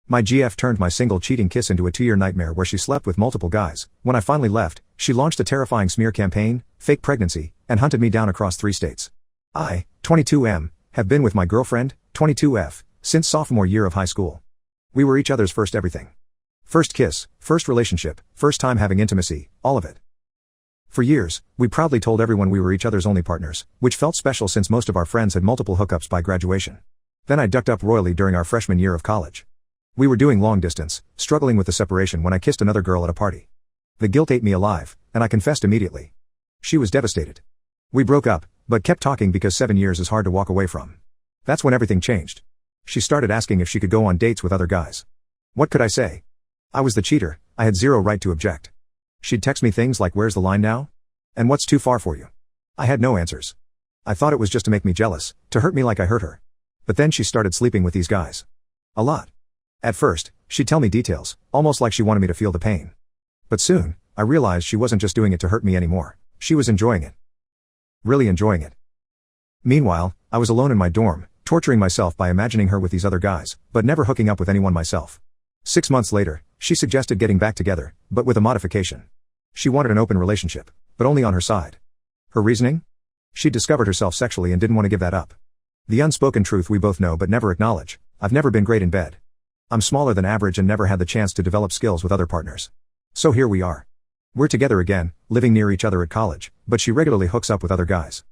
My GF turned my single cheating kiss into a 2-year nightmare where she slept with multiple guys. When I finally left, she launched a terrifying smear campaign, fake pregnancy, and hunted me down across 3 states. I, 22M, have been with my girlfriend, 22F, since sophomore year of high school. We were each other's first everything. First kiss, first relationship, first time having intimacy, all of it. For years, we proudly told everyone we were each other's only partners, which felt special since most of our friends had multiple hookups by graduation. Then I ducked up royally during our freshman year of college. We were doing long distance, struggling with the separation when I kissed another girl at a party. The guilt ate me alive, and I confessed immediately. She was devastated. We broke up, but kept talking because 7 years is hard to walk away from. That's when everything changed. She started asking if she could go on dates with other guys. What could I say? I was the cheater, I had zero right to object. She'd text me things like, "Where's the line now?" and "What's too far for you?" I had no answers. I thought it was just to make me jealous, to hurt me like I hurt her. But then she started sleeping with these guys. A lot. At first, she'd tell me details, almost like she wanted me to feel the pain. But soon, I realized she wasn't just doing it to hurt me anymore. She was enjoying it. Really enjoying it. Meanwhile, I was alone in my dorm, torturing myself by imagining her with these other guys, but never hooking up with anyone myself. 6 months later, she suggested getting back together, but with a modification. She wanted an open relationship, but only on her side. Her reasoning? She'd discovered herself sexually and didn't want to give that up. The unspoken truth we both know but never acknowledge: I've never been great in bed. I'm smaller than average and never had the chance to develop skills with other partners. So here we are. We're together again, living near each other at college, but she regularly hooks up with other guys.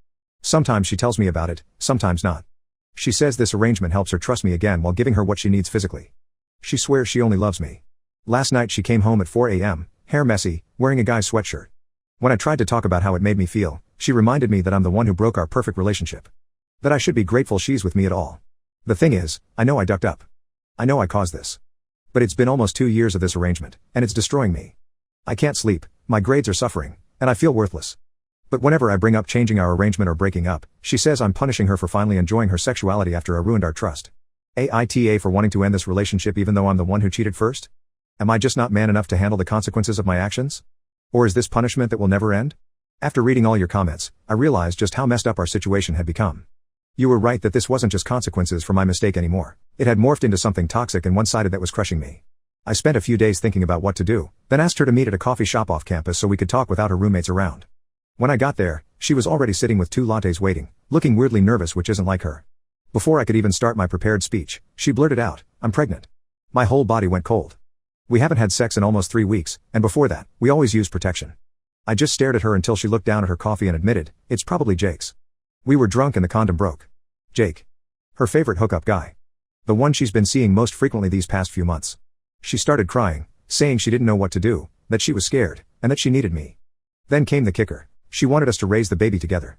Sometimes she tells me about it, sometimes not. She says this arrangement helps her trust me again while giving her what she needs physically. She swears she only loves me. Last night she came home at 4 a.m., hair messy, wearing a guy's sweatshirt. When I tried to talk about how it made me feel, she reminded me that I'm the one who broke our perfect relationship. That I should be grateful she's with me at all. The thing is, I know I ducked up. I know I caused this. But it's been almost 2 years of this arrangement, and it's destroying me. I can't sleep, my grades are suffering, and I feel worthless. But whenever I bring up changing our arrangement or breaking up, she says I'm punishing her for finally enjoying her sexuality after I ruined our trust. AITA for wanting to end this relationship even though I'm the one who cheated first? Am I just not man enough to handle the consequences of my actions? Or is this punishment that will never end? After reading all your comments, I realized just how messed up our situation had become. You were right that this wasn't just consequences for my mistake anymore. It had morphed into something toxic and one-sided that was crushing me. I spent a few days thinking about what to do, then asked her to meet at a coffee shop off campus so we could talk without her roommates around. When I got there, she was already sitting with 2 lattes waiting, looking weirdly nervous, which isn't like her. Before I could even start my prepared speech, she blurted out, "I'm pregnant." My whole body went cold. We haven't had sex in almost 3 weeks, and before that, we always used protection. I just stared at her until she looked down at her coffee and admitted, "It's probably Jake's." We were drunk and the condom broke. Jake. Her favorite hookup guy. The one she's been seeing most frequently these past few months. She started crying, saying she didn't know what to do, that she was scared, and that she needed me. Then came the kicker. She wanted us to raise the baby together.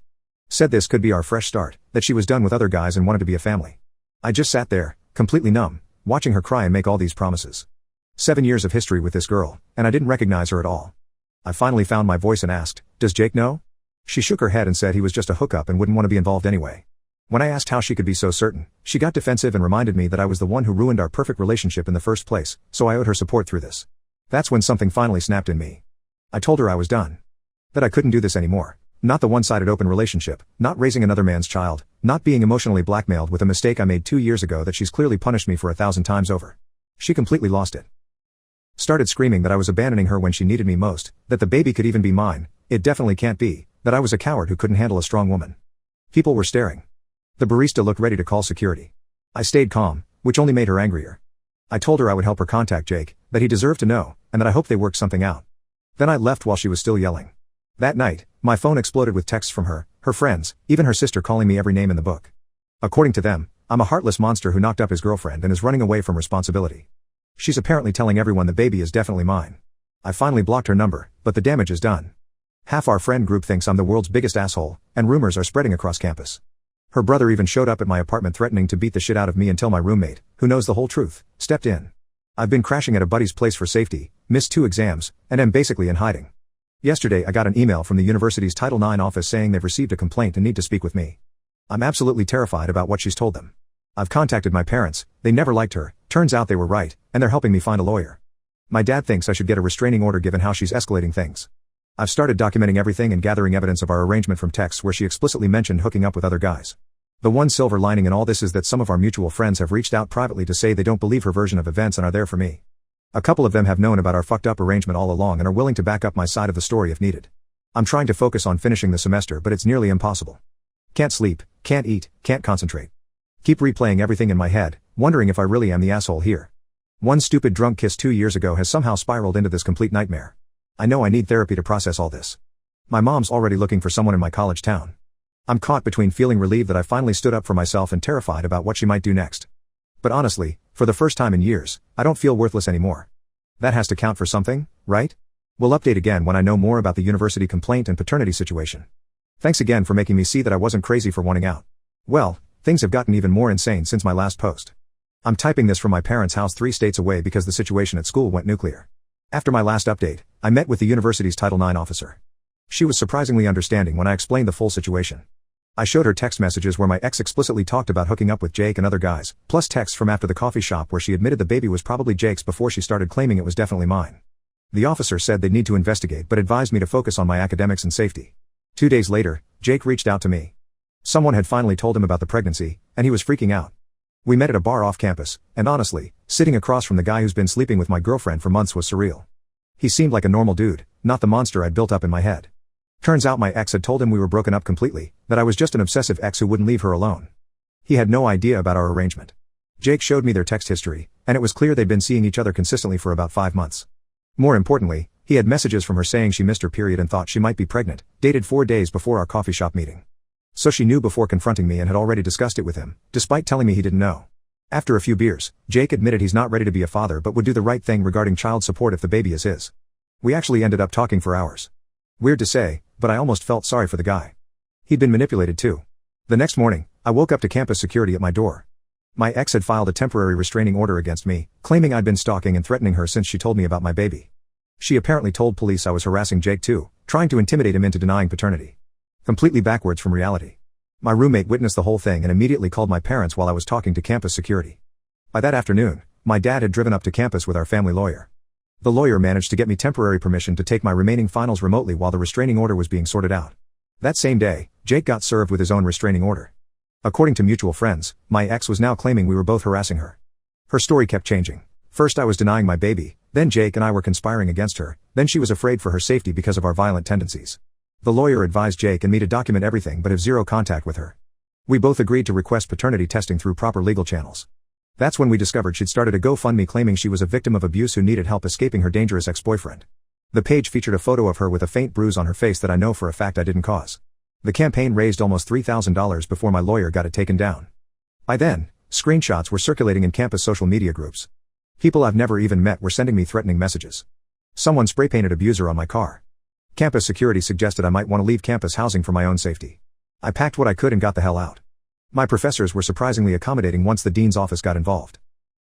Said this could be our fresh start, that she was done with other guys and wanted to be a family. I just sat there, completely numb, watching her cry and make all these promises. 7 years of history with this girl, and I didn't recognize her at all. I finally found my voice and asked, "Does Jake know?" She shook her head and said he was just a hookup and wouldn't want to be involved anyway. When I asked how she could be so certain, she got defensive and reminded me that I was the one who ruined our perfect relationship in the first place, so I owed her support through this. That's when something finally snapped in me. I told her I was done. That I couldn't do this anymore. Not the one-sided open relationship, not raising another man's child, not being emotionally blackmailed with a mistake I made 2 years ago that she's clearly punished me for 1,000 times over. She completely lost it. Started screaming that I was abandoning her when she needed me most, that the baby could even be mine, it definitely can't be, that I was a coward who couldn't handle a strong woman. People were staring. The barista looked ready to call security. I stayed calm, which only made her angrier. I told her I would help her contact Jake, that he deserved to know, and that I hoped they worked something out. Then I left while she was still yelling. That night, my phone exploded with texts from her, her friends, even her sister calling me every name in the book. According to them, I'm a heartless monster who knocked up his girlfriend and is running away from responsibility. She's apparently telling everyone the baby is definitely mine. I finally blocked her number, but the damage is done. Half our friend group thinks I'm the world's biggest asshole, and rumors are spreading across campus. Her brother even showed up at my apartment threatening to beat the shit out of me until my roommate, who knows the whole truth, stepped in. I've been crashing at a buddy's place for safety, missed 2 exams, and am basically in hiding. Yesterday I got an email from the university's Title IX office saying they've received a complaint and need to speak with me. I'm absolutely terrified about what she's told them. I've contacted my parents, they never liked her, turns out they were right, and they're helping me find a lawyer. My dad thinks I should get a restraining order given how she's escalating things. I've started documenting everything and gathering evidence of our arrangement from texts where she explicitly mentioned hooking up with other guys. The one silver lining in all this is that some of our mutual friends have reached out privately to say they don't believe her version of events and are there for me. A couple of them have known about our fucked up arrangement all along and are willing to back up my side of the story if needed. I'm trying to focus on finishing the semester, but it's nearly impossible. Can't sleep, can't eat, can't concentrate. Keep replaying everything in my head, wondering if I really am the asshole here. One stupid drunk kiss 2 years ago has somehow spiraled into this complete nightmare. I know I need therapy to process all this. My mom's already looking for someone in my college town. I'm caught between feeling relieved that I finally stood up for myself and terrified about what she might do next. But honestly, for the first time in years, I don't feel worthless anymore. That has to count for something, right? We'll update again when I know more about the university complaint and paternity situation. Thanks again for making me see that I wasn't crazy for wanting out. Well, things have gotten even more insane since my last post. I'm typing this from my parents' house 3 states away because the situation at school went nuclear. After my last update, I met with the university's Title IX officer. She was surprisingly understanding when I explained the full situation. I showed her text messages where my ex explicitly talked about hooking up with Jake and other guys, plus texts from after the coffee shop where she admitted the baby was probably Jake's before she started claiming it was definitely mine. The officer said they'd need to investigate but advised me to focus on my academics and safety. 2 days later, Jake reached out to me. Someone had finally told him about the pregnancy, and he was freaking out. We met at a bar off campus, and honestly, sitting across from the guy who's been sleeping with my girlfriend for months was surreal. He seemed like a normal dude, not the monster I'd built up in my head. Turns out my ex had told him we were broken up completely, that I was just an obsessive ex who wouldn't leave her alone. He had no idea about our arrangement. Jake showed me their text history, and it was clear they'd been seeing each other consistently for about 5 months. More importantly, he had messages from her saying she missed her period and thought she might be pregnant, dated 4 days before our coffee shop meeting. So she knew before confronting me and had already discussed it with him, despite telling me he didn't know. After a few beers, Jake admitted he's not ready to be a father but would do the right thing regarding child support if the baby is his. We actually ended up talking for hours. Weird to say, but I almost felt sorry for the guy. He'd been manipulated too. The next morning, I woke up to campus security at my door. My ex had filed a temporary restraining order against me, claiming I'd been stalking and threatening her since she told me about my baby. She apparently told police I was harassing Jake too, trying to intimidate him into denying paternity. Completely backwards from reality. My roommate witnessed the whole thing and immediately called my parents while I was talking to campus security. By that afternoon, my dad had driven up to campus with our family lawyer. The lawyer managed to get me temporary permission to take my remaining finals remotely while the restraining order was being sorted out. That same day, Jake got served with his own restraining order. According to mutual friends, my ex was now claiming we were both harassing her. Her story kept changing. First I was denying my baby, then Jake and I were conspiring against her, then she was afraid for her safety because of our violent tendencies. The lawyer advised Jake and me to document everything but have zero contact with her. We both agreed to request paternity testing through proper legal channels. That's when we discovered she'd started a GoFundMe claiming she was a victim of abuse who needed help escaping her dangerous ex-boyfriend. The page featured a photo of her with a faint bruise on her face that I know for a fact I didn't cause. The campaign raised almost $3,000 before my lawyer got it taken down. By then, screenshots were circulating in campus social media groups. People I've never even met were sending me threatening messages. Someone spray-painted abuser on my car. Campus security suggested I might want to leave campus housing for my own safety. I packed what I could and got the hell out. My professors were surprisingly accommodating once the dean's office got involved.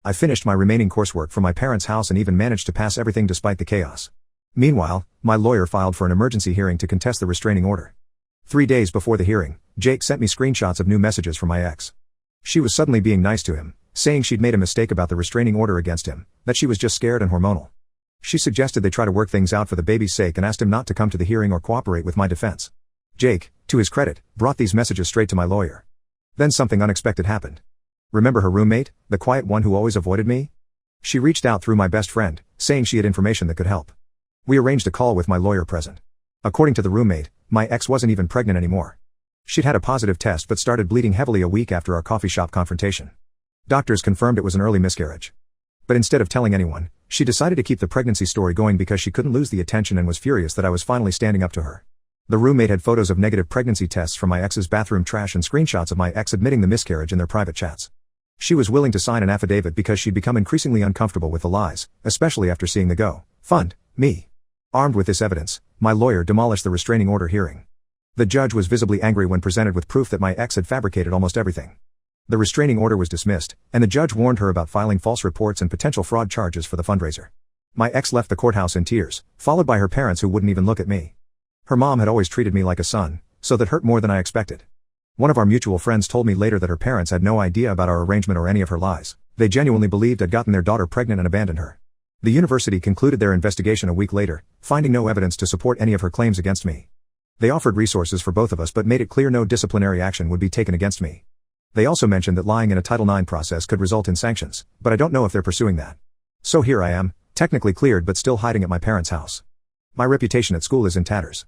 I finished my remaining coursework from my parents' house and even managed to pass everything despite the chaos. Meanwhile, my lawyer filed for an emergency hearing to contest the restraining order. 3 days before the hearing, Jake sent me screenshots of new messages from my ex. She was suddenly being nice to him, saying she'd made a mistake about the restraining order against him, that she was just scared and hormonal. She suggested they try to work things out for the baby's sake and asked him not to come to the hearing or cooperate with my defense. Jake, to his credit, brought these messages straight to my lawyer. Then something unexpected happened. Remember her roommate, the quiet one who always avoided me? She reached out through my best friend, saying she had information that could help. We arranged a call with my lawyer present. According to the roommate, my ex wasn't even pregnant anymore. She'd had a positive test but started bleeding heavily a week after our coffee shop confrontation. Doctors confirmed it was an early miscarriage. But instead of telling anyone, she decided to keep the pregnancy story going because she couldn't lose the attention and was furious that I was finally standing up to her. The roommate had photos of negative pregnancy tests from my ex's bathroom trash and screenshots of my ex admitting the miscarriage in their private chats. She was willing to sign an affidavit because she'd become increasingly uncomfortable with the lies, especially after seeing the GoFundMe. Armed with this evidence, my lawyer demolished the restraining order hearing. The judge was visibly angry when presented with proof that my ex had fabricated almost everything. The restraining order was dismissed, and the judge warned her about filing false reports and potential fraud charges for the fundraiser. My ex left the courthouse in tears, followed by her parents who wouldn't even look at me. Her mom had always treated me like a son, so that hurt more than I expected. One of our mutual friends told me later that her parents had no idea about our arrangement or any of her lies. They genuinely believed I'd gotten their daughter pregnant and abandoned her. The university concluded their investigation a week later, finding no evidence to support any of her claims against me. They offered resources for both of us but made it clear no disciplinary action would be taken against me. They also mentioned that lying in a Title IX process could result in sanctions, but I don't know if they're pursuing that. So here I am, technically cleared but still hiding at my parents' house. My reputation at school is in tatters.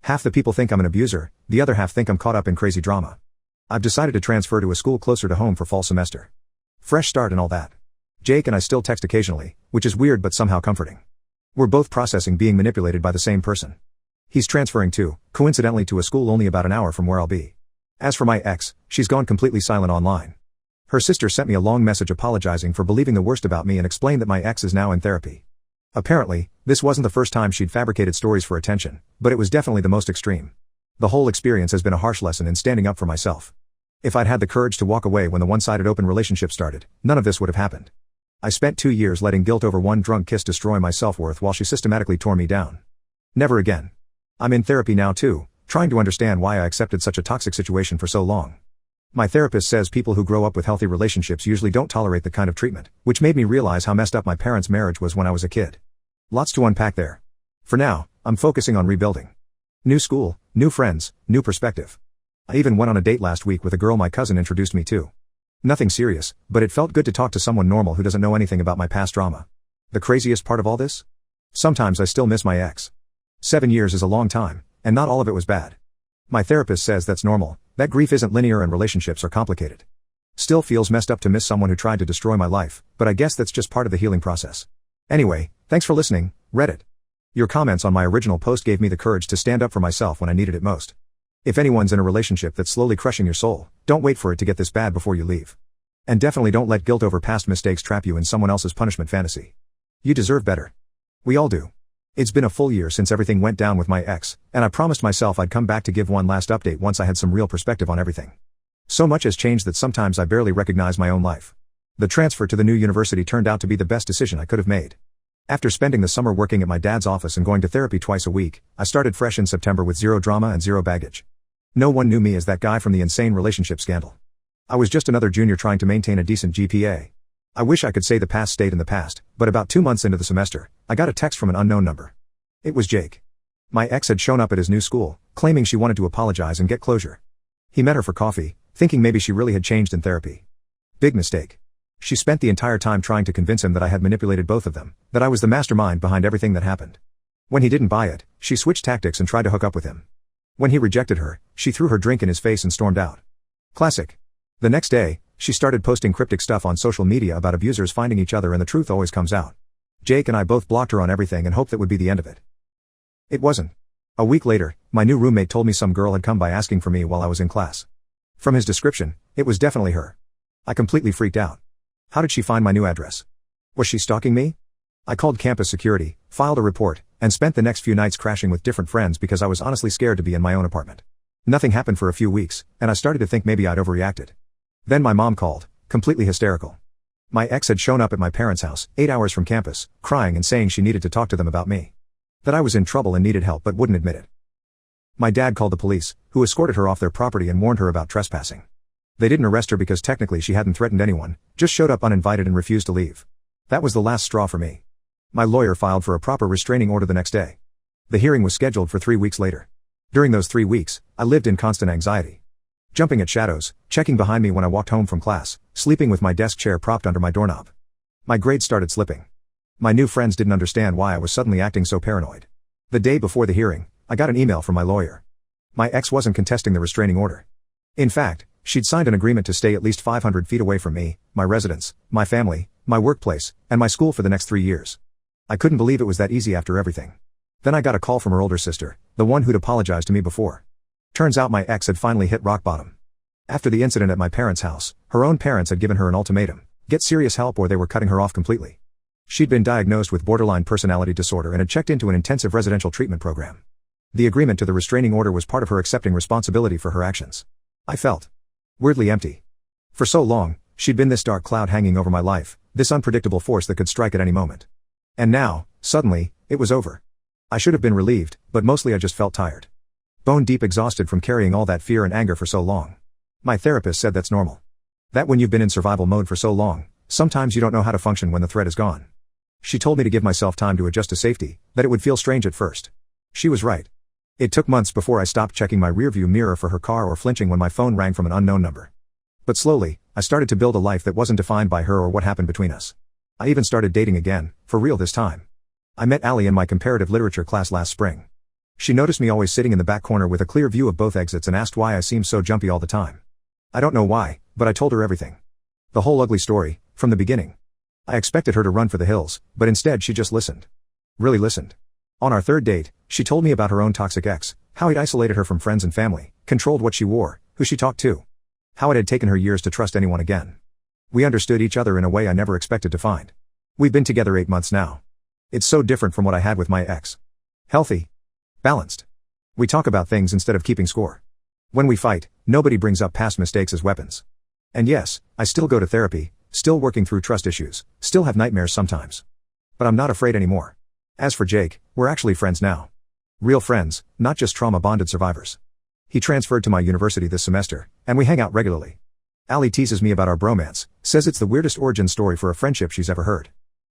Half the people think I'm an abuser, the other half think I'm caught up in crazy drama. I've decided to transfer to a school closer to home for fall semester. Fresh start and all that. Jake and I still text occasionally, which is weird but somehow comforting. We're both processing being manipulated by the same person. He's transferring too, coincidentally to a school only about an hour from where I'll be. As for my ex, she's gone completely silent online. Her sister sent me a long message apologizing for believing the worst about me and explained that my ex is now in therapy. Apparently, this wasn't the first time she'd fabricated stories for attention, but it was definitely the most extreme. The whole experience has been a harsh lesson in standing up for myself. If I'd had the courage to walk away when the one-sided open relationship started, none of this would have happened. I spent 2 years letting guilt over one drunk kiss destroy my self-worth while she systematically tore me down. Never again. I'm in therapy now too, trying to understand why I accepted such a toxic situation for so long. My therapist says people who grow up with healthy relationships usually don't tolerate the kind of treatment, which made me realize how messed up my parents' marriage was when I was a kid. Lots to unpack there. For now, I'm focusing on rebuilding. New school, new friends, new perspective. I even went on a date last week with a girl my cousin introduced me to. Nothing serious, but it felt good to talk to someone normal who doesn't know anything about my past drama. The craziest part of all this? Sometimes I still miss my ex. 7 years is a long time, and not all of it was bad. My therapist says that's normal, that grief isn't linear and relationships are complicated. Still feels messed up to miss someone who tried to destroy my life, but I guess that's just part of the healing process. Anyway, thanks for listening, Reddit. Your comments on my original post gave me the courage to stand up for myself when I needed it most. If anyone's in a relationship that's slowly crushing your soul, don't wait for it to get this bad before you leave. And definitely don't let guilt over past mistakes trap you in someone else's punishment fantasy. You deserve better. We all do. It's been a full year since everything went down with my ex, and I promised myself I'd come back to give one last update once I had some real perspective on everything. So much has changed that sometimes I barely recognize my own life. The transfer to the new university turned out to be the best decision I could have made. After spending the summer working at my dad's office and going to therapy twice a week, I started fresh in September with zero drama and zero baggage. No one knew me as that guy from the insane relationship scandal. I was just another junior trying to maintain a decent GPA. I wish I could say the past stayed in the past, but about 2 months into the semester, I got a text from an unknown number. It was Jake. My ex had shown up at his new school, claiming she wanted to apologize and get closure. He met her for coffee, thinking maybe she really had changed in therapy. Big mistake. She spent the entire time trying to convince him that I had manipulated both of them, that I was the mastermind behind everything that happened. When he didn't buy it, she switched tactics and tried to hook up with him. When he rejected her, she threw her drink in his face and stormed out. Classic. The next day, she started posting cryptic stuff on social media about abusers finding each other and the truth always comes out. Jake and I both blocked her on everything and hoped that would be the end of it. It wasn't. A week later, my new roommate told me some girl had come by asking for me while I was in class. From his description, it was definitely her. I completely freaked out. How did she find my new address? Was she stalking me? I called campus security, filed a report, and spent the next few nights crashing with different friends because I was honestly scared to be in my own apartment. Nothing happened for a few weeks, and I started to think maybe I'd overreacted. Then my mom called, completely hysterical. My ex had shown up at my parents' house, 8 hours from campus, crying and saying she needed to talk to them about me. That I was in trouble and needed help but wouldn't admit it. My dad called the police, who escorted her off their property and warned her about trespassing. They didn't arrest her because technically she hadn't threatened anyone, just showed up uninvited and refused to leave. That was the last straw for me. My lawyer filed for a proper restraining order the next day. The hearing was scheduled for 3 weeks later. During those 3 weeks, I lived in constant anxiety. Jumping at shadows, checking behind me when I walked home from class, sleeping with my desk chair propped under my doorknob. My grades started slipping. My new friends didn't understand why I was suddenly acting so paranoid. The day before the hearing, I got an email from my lawyer. My ex wasn't contesting the restraining order. In fact, she'd signed an agreement to stay at least 500 feet away from me, my residence, my family, my workplace, and my school for the next 3 years. I couldn't believe it was that easy after everything. Then I got a call from her older sister, the one who'd apologized to me before. Turns out my ex had finally hit rock bottom. After the incident at my parents' house, her own parents had given her an ultimatum: get serious help or they were cutting her off completely. She'd been diagnosed with borderline personality disorder and had checked into an intensive residential treatment program. The agreement to the restraining order was part of her accepting responsibility for her actions. I felt weirdly empty. For so long, she'd been this dark cloud hanging over my life, this unpredictable force that could strike at any moment. And now, suddenly, it was over. I should have been relieved, but mostly I just felt tired. Bone deep exhausted from carrying all that fear and anger for so long. My therapist said that's normal. That when you've been in survival mode for so long, sometimes you don't know how to function when the threat is gone. She told me to give myself time to adjust to safety, that it would feel strange at first. She was right. It took months before I stopped checking my rearview mirror for her car or flinching when my phone rang from an unknown number. But slowly, I started to build a life that wasn't defined by her or what happened between us. I even started dating again, for real this time. I met Allie in my comparative literature class last spring. She noticed me always sitting in the back corner with a clear view of both exits and asked why I seemed so jumpy all the time. I don't know why, but I told her everything. The whole ugly story, from the beginning. I expected her to run for the hills, but instead she just listened. Really listened. On our third date, she told me about her own toxic ex, how he'd isolated her from friends and family, controlled what she wore, who she talked to. How it had taken her years to trust anyone again. We understood each other in a way I never expected to find. We've been together 8 months now. It's so different from what I had with my ex. Healthy. Balanced. We talk about things instead of keeping score. When we fight, nobody brings up past mistakes as weapons. And yes, I still go to therapy, still working through trust issues, still have nightmares sometimes. But I'm not afraid anymore. As for Jake, we're actually friends now. Real friends, not just trauma-bonded survivors. He transferred to my university this semester, and we hang out regularly. Allie teases me about our bromance, says it's the weirdest origin story for a friendship she's ever heard.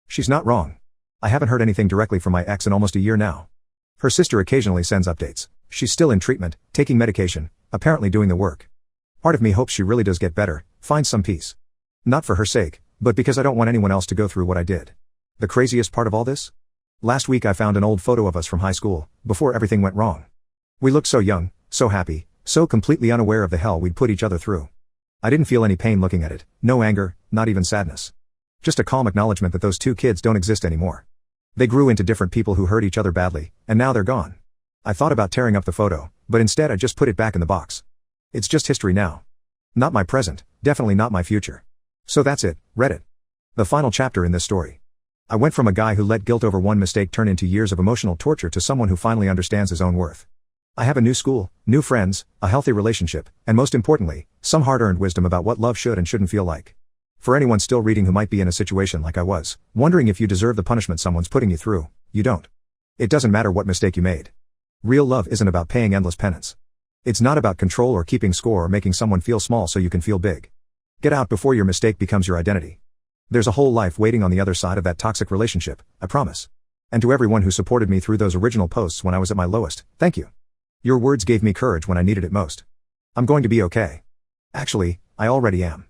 She's not wrong. I haven't heard anything directly from my ex in almost a year now. Her sister occasionally sends updates. She's still in treatment, taking medication, apparently doing the work. Part of me hopes she really does get better, find some peace. Not for her sake, but because I don't want anyone else to go through what I did. The craziest part of all this? Last week I found an old photo of us from high school, before everything went wrong. We looked so young, so happy, so completely unaware of the hell we'd put each other through. I didn't feel any pain looking at it, no anger, not even sadness. Just a calm acknowledgement that those two kids don't exist anymore. They grew into different people who hurt each other badly, and now they're gone. I thought about tearing up the photo, but instead I just put it back in the box. It's just history now. Not my present, definitely not my future. So that's it, Reddit. The final chapter in this story. I went from a guy who let guilt over one mistake turn into years of emotional torture to someone who finally understands his own worth. I have a new school, new friends, a healthy relationship, and most importantly, some hard-earned wisdom about what love should and shouldn't feel like. For anyone still reading who might be in a situation like I was, wondering if you deserve the punishment someone's putting you through, you don't. It doesn't matter what mistake you made. Real love isn't about paying endless penance. It's not about control or keeping score or making someone feel small so you can feel big. Get out before your mistake becomes your identity. There's a whole life waiting on the other side of that toxic relationship, I promise. And to everyone who supported me through those original posts when I was at my lowest, thank you. Your words gave me courage when I needed it most. I'm going to be okay. Actually, I already am.